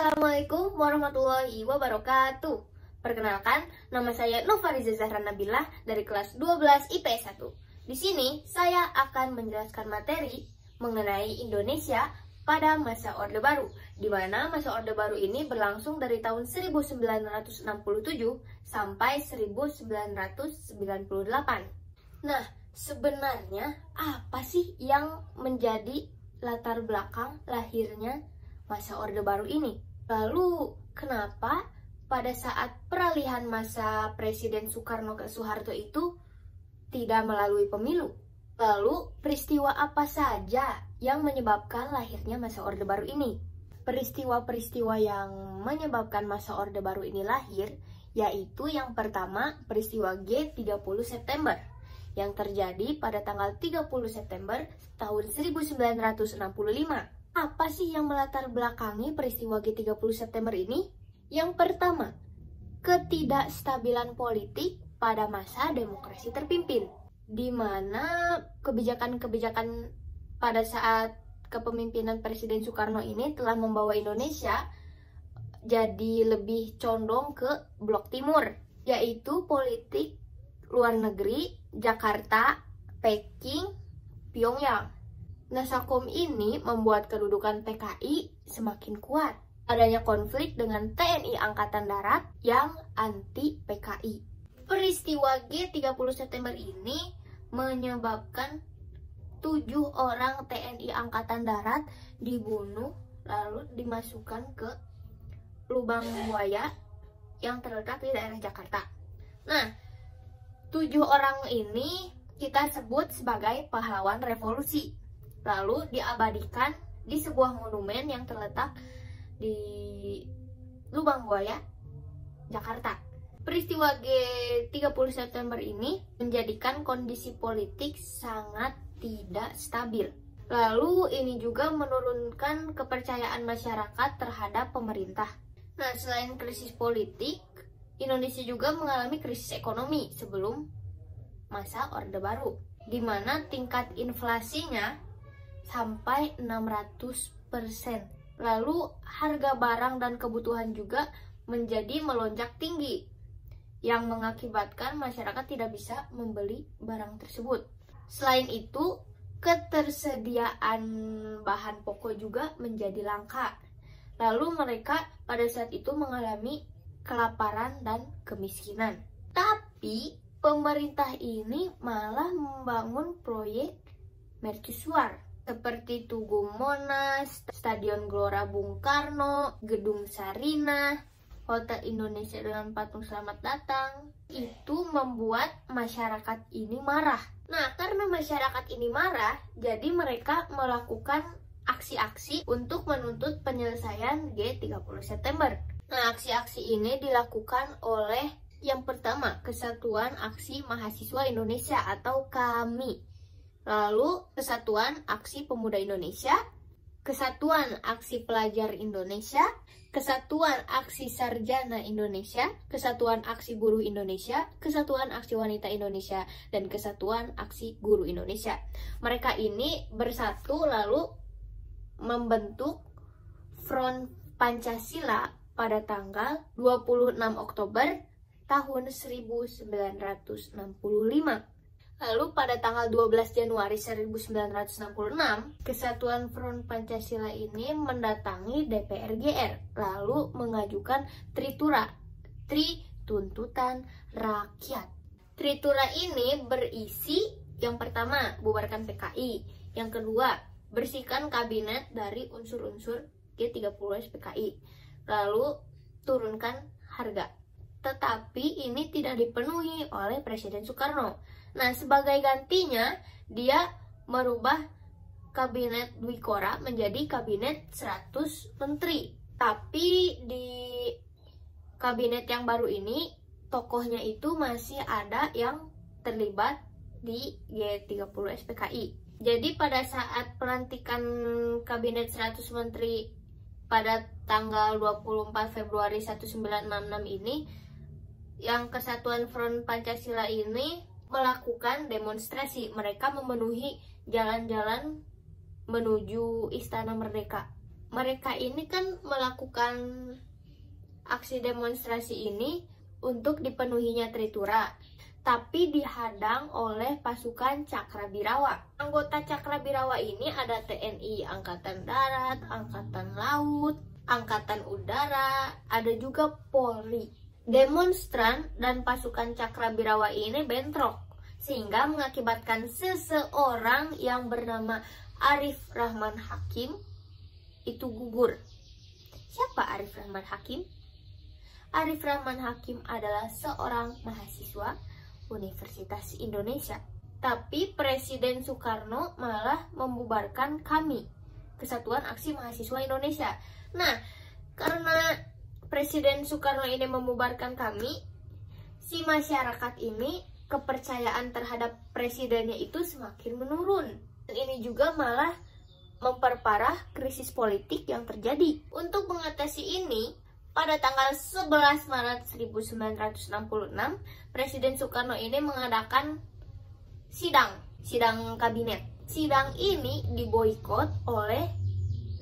Assalamualaikum warahmatullahi wabarakatuh. Perkenalkan, nama saya Novariza Zahra Nabilah dari kelas 12 IPS 1. Di sini saya akan menjelaskan materi mengenai Indonesia pada masa Orde Baru, di mana masa Orde Baru ini berlangsung dari tahun 1967 sampai 1998. Nah, sebenarnya apa sih yang menjadi latar belakang lahirnya masa Orde Baru ini? Lalu kenapa pada saat peralihan masa Presiden Soekarno ke Soeharto itu tidak melalui pemilu? Lalu peristiwa apa saja yang menyebabkan lahirnya masa Orde Baru ini? Peristiwa-peristiwa yang menyebabkan masa Orde Baru ini lahir yaitu yang pertama peristiwa G30 September yang terjadi pada tanggal 30 September tahun 1965. Apa sih yang melatar belakangi peristiwa G30 September ini? Yang pertama, ketidakstabilan politik pada masa demokrasi terpimpin, di mana kebijakan-kebijakan pada saat kepemimpinan Presiden Soekarno ini telah membawa Indonesia jadi lebih condong ke blok timur, yaitu politik luar negeri, Jakarta, Peking, Pyongyang. Nasakom ini membuat kedudukan PKI semakin kuat. Adanya konflik dengan TNI Angkatan Darat yang anti PKI. Peristiwa G30 September ini menyebabkan 7 orang TNI Angkatan Darat dibunuh lalu dimasukkan ke lubang buaya yang terletak di daerah Jakarta. Nah, 7 orang ini kita sebut sebagai pahlawan revolusi. Lalu diabadikan di sebuah monumen yang terletak di Lubang Buaya, Jakarta. Peristiwa G30 September ini menjadikan kondisi politik sangat tidak stabil. Lalu ini juga menurunkan kepercayaan masyarakat terhadap pemerintah. Nah, selain krisis politik, Indonesia juga mengalami krisis ekonomi sebelum masa Orde Baru, di mana tingkat inflasinya sampai 600%. Lalu harga barang dan kebutuhan juga menjadi melonjak tinggi yang mengakibatkan masyarakat tidak bisa membeli barang tersebut. Selain itu, ketersediaan bahan pokok juga menjadi langka. Lalu mereka pada saat itu mengalami kelaparan dan kemiskinan. Tapi pemerintah ini malah membangun proyek mercusuar seperti Tugu Monas, Stadion Gelora Bung Karno, Gedung Sarinah, Hotel Indonesia dengan patung selamat datang. Itu membuat masyarakat ini marah. Nah, karena masyarakat ini marah, jadi mereka melakukan aksi-aksi untuk menuntut penyelesaian G30 September. Nah, aksi-aksi ini dilakukan oleh yang pertama, Kesatuan Aksi Mahasiswa Indonesia atau KAMI. Lalu Kesatuan Aksi Pemuda Indonesia, Kesatuan Aksi Pelajar Indonesia, Kesatuan Aksi Sarjana Indonesia, Kesatuan Aksi Buruh Indonesia, Kesatuan Aksi Wanita Indonesia, dan Kesatuan Aksi Guru Indonesia. Mereka ini bersatu lalu membentuk Front Pancasila pada tanggal 26 Oktober tahun 1965. Lalu pada tanggal 12 Januari 1966, Kesatuan Front Pancasila ini mendatangi DPR GR, lalu mengajukan Tritura, Tri Tuntutan Rakyat. Tritura ini berisi yang pertama, bubarkan PKI, yang kedua, bersihkan kabinet dari unsur-unsur G30 PKI, lalu turunkan harga. Tetapi ini tidak dipenuhi oleh Presiden Soekarno. Nah, sebagai gantinya, dia merubah kabinet Dwikora menjadi kabinet 100 menteri. Tapi di kabinet yang baru ini, tokohnya itu masih ada yang terlibat di G30 SPKI. Jadi pada saat pelantikan kabinet 100 menteri pada tanggal 24 Februari 1966 ini, yang Kesatuan Front Pancasila ini melakukan demonstrasi. Mereka memenuhi jalan-jalan menuju Istana Merdeka. mereka ini kan melakukan aksi demonstrasi ini untuk dipenuhinya Tritura, tapi dihadang oleh pasukan Cakrabirawa. Anggota Cakrabirawa ini ada TNI Angkatan Darat, Angkatan Laut, Angkatan Udara, ada juga Polri. Demonstran dan pasukan Cakrabirawa ini bentrok, sehingga mengakibatkan seseorang yang bernama Arif Rahman Hakim itu gugur. Siapa Arif Rahman Hakim? Arif Rahman Hakim adalah seorang mahasiswa Universitas Indonesia. Tapi Presiden Soekarno malah membubarkan KAMI, Kesatuan Aksi Mahasiswa Indonesia. Nah, karena Presiden Soekarno ini membubarkan KAMI, si masyarakat ini kepercayaan terhadap presidennya itu semakin menurun. Dan ini juga malah memperparah krisis politik yang terjadi. Untuk mengatasi ini, pada tanggal 11 Maret 1966, Presiden Soekarno ini mengadakan sidang kabinet. Sidang ini diboikot oleh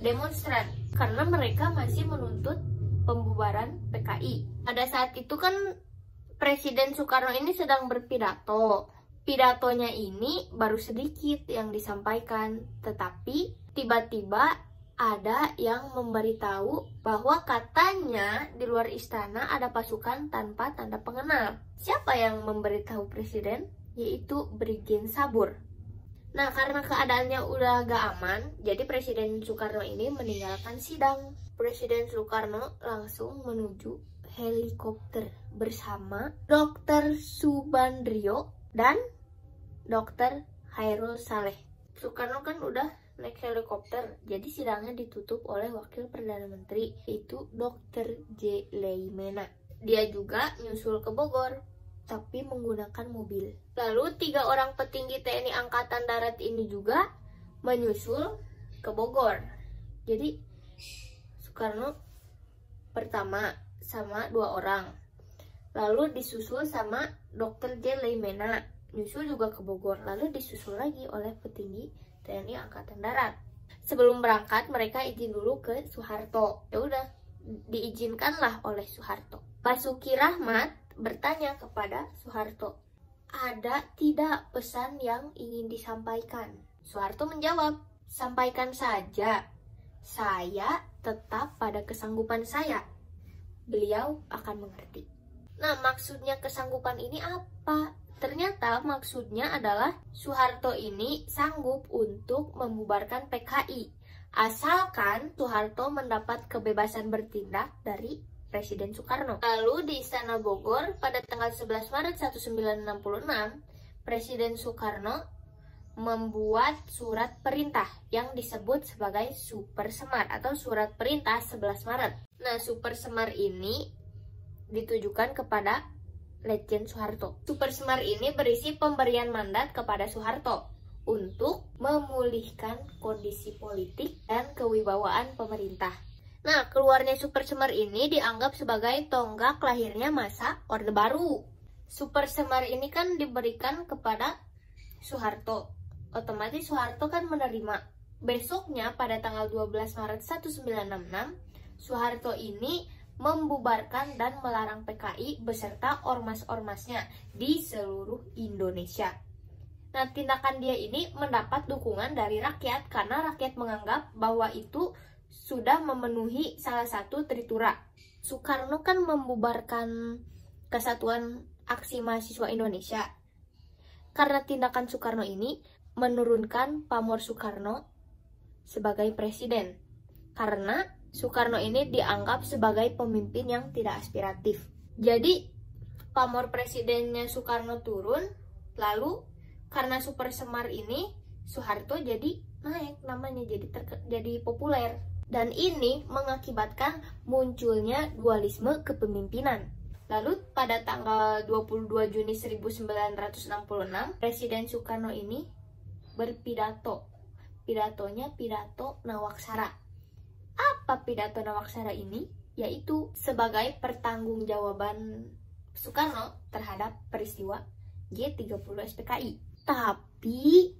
demonstran karena mereka masih menuntut pembubaran PKI. Pada saat itu kan Presiden Soekarno ini sedang berpidato. Pidatonya ini baru sedikit yang disampaikan, tetapi tiba-tiba ada yang memberitahu bahwa katanya di luar istana ada pasukan tanpa tanda pengenal. Siapa yang memberitahu presiden? Yaitu Brigjen Sabur. Nah, karena keadaannya udah gak aman, jadi Presiden Soekarno ini meninggalkan sidang. Presiden Soekarno langsung menuju helikopter bersama Dr. Subandrio dan Dr. Khairul Saleh. Soekarno kan udah naik helikopter, jadi sidangnya ditutup oleh Wakil Perdana Menteri, yaitu Dr. J. Leimena. Dia juga nyusul ke Bogor, tapi menggunakan mobil. Lalu 3 orang petinggi TNI Angkatan Darat ini juga menyusul ke Bogor. Jadi Soekarno pertama sama 2 orang, lalu disusul sama Dr. J. Leimena, nyusul juga ke Bogor, lalu disusul lagi oleh petinggi TNI Angkatan Darat. Sebelum berangkat mereka izin dulu ke Soeharto. Ya udah, diizinkanlah oleh Soeharto. Basuki Rahmat bertanya kepada Soeharto, ada tidak pesan yang ingin disampaikan? Soeharto menjawab, sampaikan saja, saya tetap pada kesanggupan saya. Beliau akan mengerti. Nah, maksudnya kesanggupan ini apa? Ternyata maksudnya adalah Soeharto ini sanggup untuk membubarkan PKI, asalkan Soeharto mendapat kebebasan bertindak dari Presiden Soekarno. Lalu di Istana Bogor pada tanggal 11 Maret 1966, Presiden Soekarno membuat surat perintah yang disebut sebagai Super Semar atau Surat Perintah 11 Maret. Nah, Super Semar ini ditujukan kepada Letjen Soeharto. Super Semar ini berisi pemberian mandat kepada Soeharto untuk memulihkan kondisi politik dan kewibawaan pemerintah. Nah, keluarnya Super Semar ini dianggap sebagai tonggak lahirnya masa Orde Baru. Super Semar ini kan diberikan kepada Soeharto. Otomatis Soeharto kan menerima. Besoknya pada tanggal 12 Maret 1966, Soeharto ini membubarkan dan melarang PKI beserta ormas-ormasnya di seluruh Indonesia. Nah, tindakan dia ini mendapat dukungan dari rakyat karena rakyat menganggap bahwa itu sudah memenuhi salah satu Tritura. Soekarno kan membubarkan Kesatuan Aksi Mahasiswa Indonesia. Karena tindakan Soekarno ini menurunkan pamor Soekarno sebagai presiden. Karena Soekarno ini dianggap sebagai pemimpin yang tidak aspiratif. Jadi pamor presidennya Soekarno turun, lalu karena Super Semar ini Soeharto jadi naik namanya, jadi populer. Dan ini mengakibatkan munculnya dualisme kepemimpinan. Lalu pada tanggal 22 Juni 1966, Presiden Soekarno ini berpidato. Pidatonya pidato Nawaksara. Apa pidato Nawaksara ini? Yaitu sebagai pertanggungjawaban Soekarno terhadap peristiwa G30 SPKI. Tapi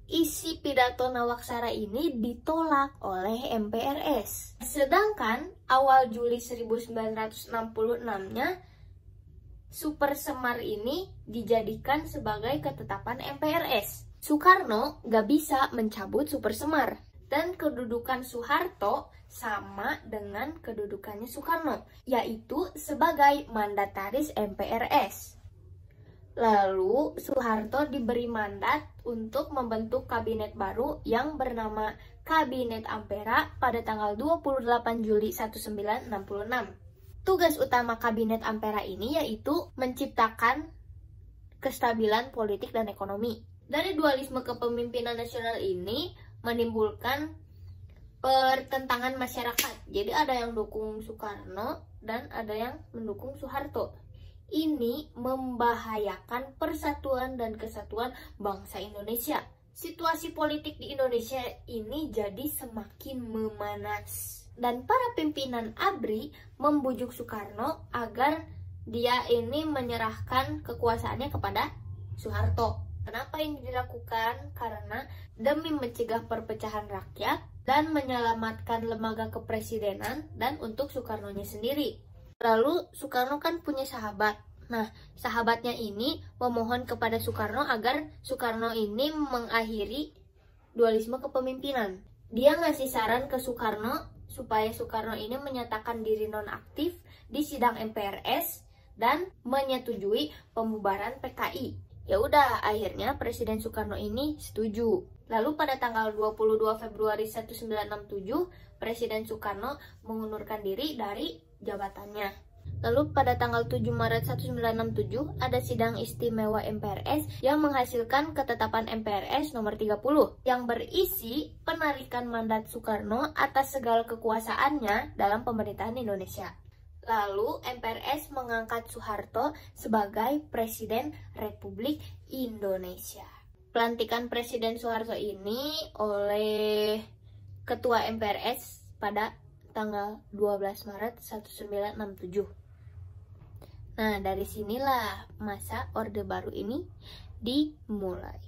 isi pidato Nawaksara ini ditolak oleh MPRS. Sedangkan awal Juli 1966-nya Super Semar ini dijadikan sebagai ketetapan MPRS. Soekarno gak bisa mencabut Super Semar. Dan kedudukan Soeharto sama dengan kedudukannya Soekarno, yaitu sebagai mandataris MPRS. Lalu Soeharto diberi mandat untuk membentuk kabinet baru yang bernama Kabinet Ampera pada tanggal 28 Juli 1966. Tugas utama Kabinet Ampera ini yaitu menciptakan kestabilan politik dan ekonomi. Dari dualisme kepemimpinan nasional ini menimbulkan pertentangan masyarakat. Jadi ada yang dukung Soekarno dan ada yang mendukung Soeharto. Ini membahayakan persatuan dan kesatuan bangsa Indonesia. Situasi politik di Indonesia ini jadi semakin memanas. Dan para pimpinan ABRI membujuk Soekarno agar dia ini menyerahkan kekuasaannya kepada Soeharto. Kenapa ini dilakukan? Karena demi mencegah perpecahan rakyat dan menyelamatkan lembaga kepresidenan dan untuk Soekarno-nya sendiri. Lalu Soekarno kan punya sahabat. Nah, sahabatnya ini memohon kepada Soekarno agar Soekarno ini mengakhiri dualisme kepemimpinan. Dia ngasih saran ke Soekarno supaya Soekarno ini menyatakan diri nonaktif di sidang MPRS dan menyetujui pembubaran PKI. Ya udah, akhirnya Presiden Soekarno ini setuju. Lalu pada tanggal 22 Februari 1967, Presiden Soekarno mengundurkan diri dari jabatannya. Lalu pada tanggal 7 Maret 1967 ada sidang istimewa MPRS yang menghasilkan ketetapan MPRS nomor 30 yang berisi penarikan mandat Soekarno atas segala kekuasaannya dalam pemerintahan Indonesia. Lalu MPRS mengangkat Soeharto sebagai Presiden Republik Indonesia. Pelantikan Presiden Soeharto ini oleh Ketua MPRS pada tanggal 12 Maret 1967. Nah, dari sinilah masa Orde Baru ini dimulai.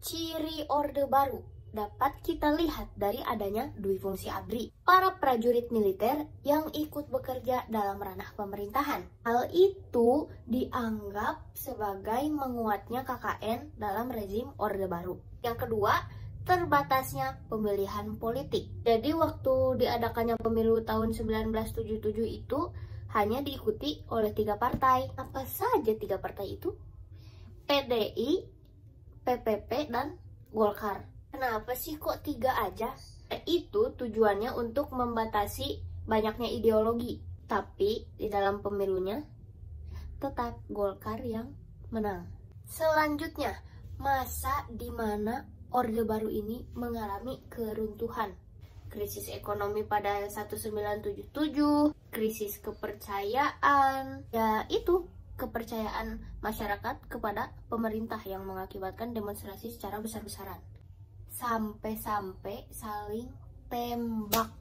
Ciri Orde Baru dapat kita lihat dari adanya dui fungsi ABRI, para prajurit militer yang ikut bekerja dalam ranah pemerintahan. Hal itu dianggap sebagai menguatnya KKN dalam rezim Orde Baru. Yang kedua, terbatasnya pemilihan politik. Jadi waktu diadakannya pemilu tahun 1977 itu hanya diikuti oleh 3 partai. Apa saja 3 partai itu? PDI, PPP, dan Golkar. Kenapa sih kok 3 aja? Itu tujuannya untuk membatasi banyaknya ideologi. Tapi di dalam pemilunya tetap Golkar yang menang. Selanjutnya, masa di mana Orde Baru ini mengalami keruntuhan. Krisis ekonomi pada 1977, krisis kepercayaan, ya itu kepercayaan masyarakat kepada pemerintah yang mengakibatkan demonstrasi secara besar-besaran. Sampai-sampai saling tembak.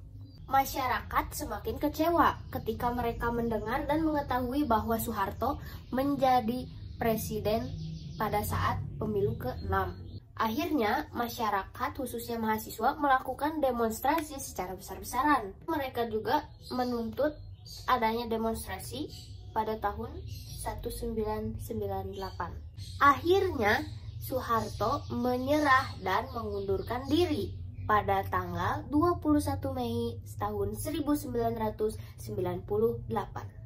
Masyarakat semakin kecewa ketika mereka mendengar dan mengetahui bahwa Soeharto menjadi presiden pada saat pemilu ke-6. Akhirnya, masyarakat khususnya mahasiswa melakukan demonstrasi secara besar-besaran. Mereka juga menuntut adanya demonstrasi pada tahun 1998. Akhirnya, Soeharto menyerah dan mengundurkan diri pada tanggal 21 Mei tahun 1998.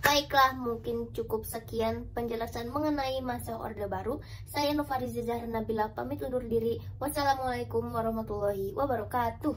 Baiklah, mungkin cukup sekian penjelasan mengenai masa Orde Baru. Saya Nova Rizal Nabila pamit undur diri. Wassalamualaikum warahmatullahi wabarakatuh.